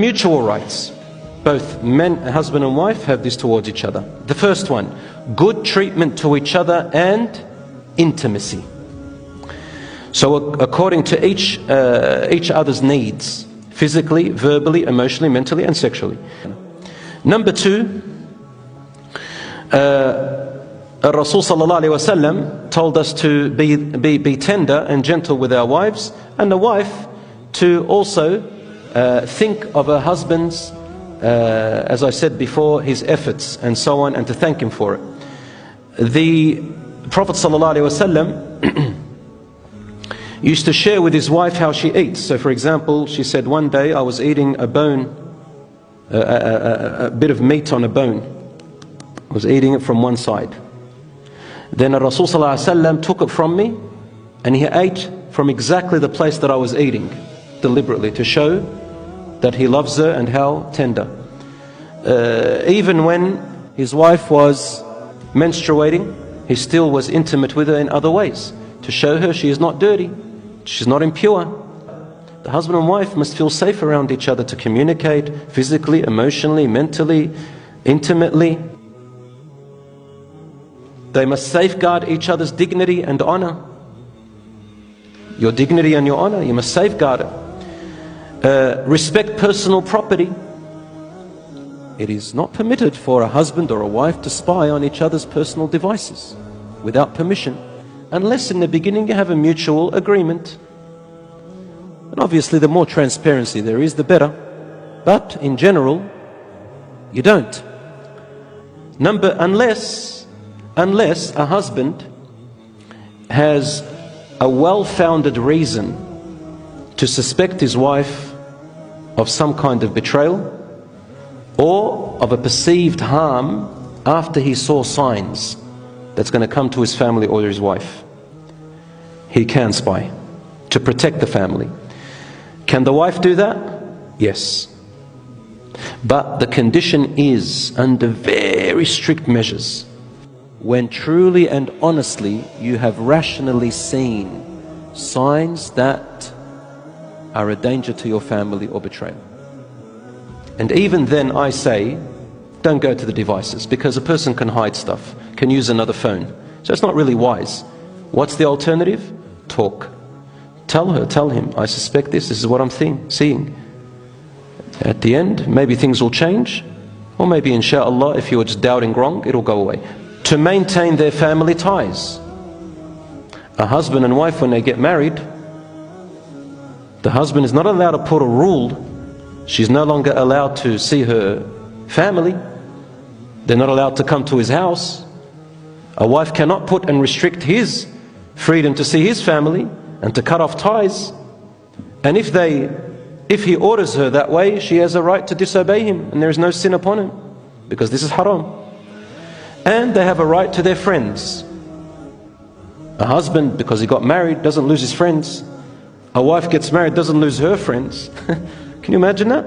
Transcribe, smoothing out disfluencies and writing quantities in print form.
Mutual rights. Both men, husband and wife, have this towards each other. The first one, good treatment to each other and intimacy. So according to each other's needs, physically, verbally, emotionally, mentally and sexually. Number two, Rasul sallallahu alaihi wasallam told us to be tender and gentle with our wives, and the wife to also think of her husband's, as I said before, his efforts and so on, and to thank him for it. The Prophet sallallahu alaihi wasallam used to share with his wife how she eats. So for example, she said, one day I was eating a bone, a bit of meat on a bone. I was eating it from one side. Then Rasul sallallahu alaihi wasallam took it from me and he ate from exactly the place that I was eating, deliberately, to show that he loves her and how tender. Even when his wife was menstruating, he still was intimate with her in other ways, to show her she is not dirty, she's not impure. The husband and wife must feel safe around each other to communicate physically, emotionally, mentally, intimately. They must safeguard each other's dignity and honor. Your dignity and your honor, you must safeguard it. Respect personal property. It is not permitted for a husband or a wife to spy on each other's personal devices without permission, unless in the beginning you have a mutual agreement. And obviously the more transparency there is, the better. But in general, you don't. Unless a husband has a well-founded reason to suspect his wife of some kind of betrayal or of a perceived harm after he saw signs that's going to come to his family or his wife, he can spy to protect the family. Can the wife do that? Yes. But the condition is under very strict measures. When truly and honestly you have rationally seen signs that are a danger to your family or betrayal. And even then I say, don't go to the devices, because a person can hide stuff, can use another phone. So it's not really wise. What's the alternative? Talk. Tell her, tell him, I suspect this is what I'm seeing. At the end, maybe things will change, or maybe inshallah, if you're just doubting wrong, it'll go away. To maintain their family ties. A husband and wife, when they get married, the husband is not allowed to put a rule. She's no longer allowed to see her family. They're not allowed to come to his house. A wife cannot put and restrict his freedom to see his family and to cut off ties. And if he orders her that way, she has a right to disobey him, and there is no sin upon him, because this is haram. And they have a right to their friends. A husband, because he got married, doesn't lose his friends. A wife gets married, doesn't lose her friends. Can you imagine that?